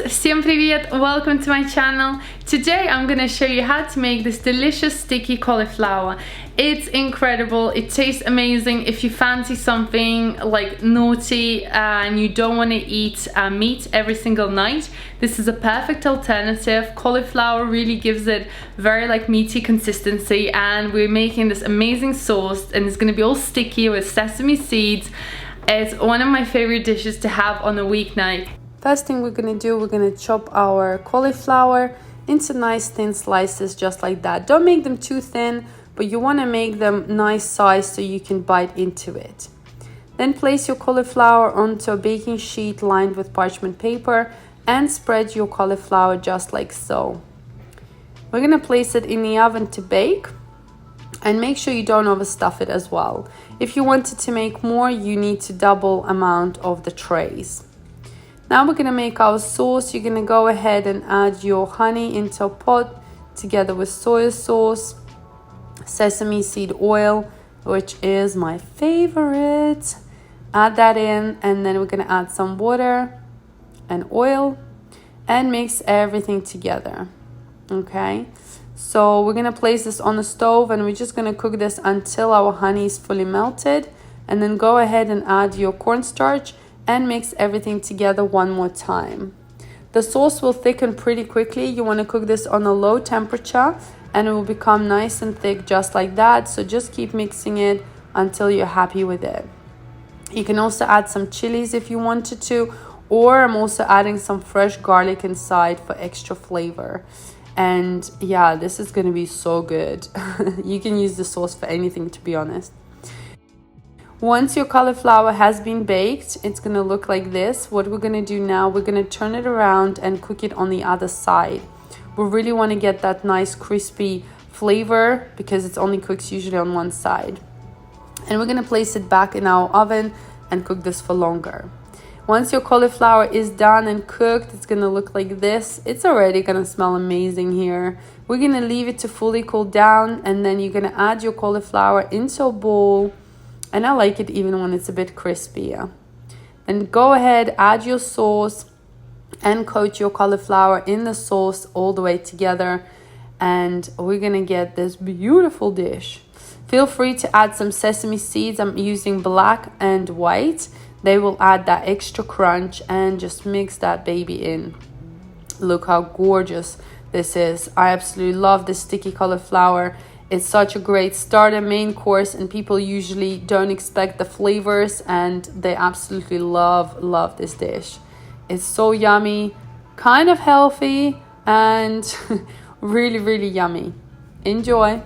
Всем привет! Welcome to my channel. Today I'm gonna show you how to make this delicious sticky cauliflower. It's incredible, it tastes amazing. If you fancy something like naughty and you don't want to eat meat every single night, this is a perfect alternative. Cauliflower really gives it very meaty consistency, and we're making this amazing sauce, and it's gonna be all sticky with sesame seeds. It's one of my favorite dishes to have on a weeknight. First thing we're gonna do, we're gonna chop our cauliflower into nice thin slices, just like that. Don't make them too thin, but you wanna make them nice size so you can bite into it. Then place your cauliflower onto a baking sheet lined with parchment paper and spread your cauliflower just like so. We're gonna place it in the oven to bake, and make sure you don't overstuff it as well. If you wanted to make more, you need to double amount of the trays. Now we're gonna make our sauce. You're gonna go ahead and add your honey into a pot together with soy sauce, sesame seed oil, which is my favorite. Add that in, and then we're gonna add some water and oil and mix everything together. Okay, so we're gonna place this on the stove, and we're just gonna cook this until our honey is fully melted, and then go ahead and add your cornstarch and mix everything together one more time. The sauce will thicken pretty quickly. You want to cook this on a low temperature, and it will become nice and thick just like that. So just keep mixing it until you're happy with it. You can also add some chilies if you wanted to, or I'm also adding some fresh garlic inside for extra flavor. And yeah, this is going to be so good. You can use the sauce for anything, to be honest. Once your cauliflower has been baked, it's going to look like this. What we're going to do now, we're going to turn it around and cook it on the other side. We really want to get that nice crispy flavor because it only cooks usually on one side. And we're going to place it back in our oven and cook this for longer. Once your cauliflower is done and cooked, it's going to look like this. It's already going to smell amazing here. We're going to leave it to fully cool down, and then you're going to add your cauliflower into a bowl. And I like it even when it's a bit crispier. And go ahead, add your sauce and coat your cauliflower in the sauce all the way together. And we're gonna get this beautiful dish. Feel free to add some sesame seeds. I'm using black and white. They will add that extra crunch, and just mix that baby in. Look how gorgeous this is. I absolutely love this sticky cauliflower. It's such a great starter main course, and people usually don't expect the flavors, and they absolutely love this dish. It's so yummy, kind of healthy, and really yummy. Enjoy.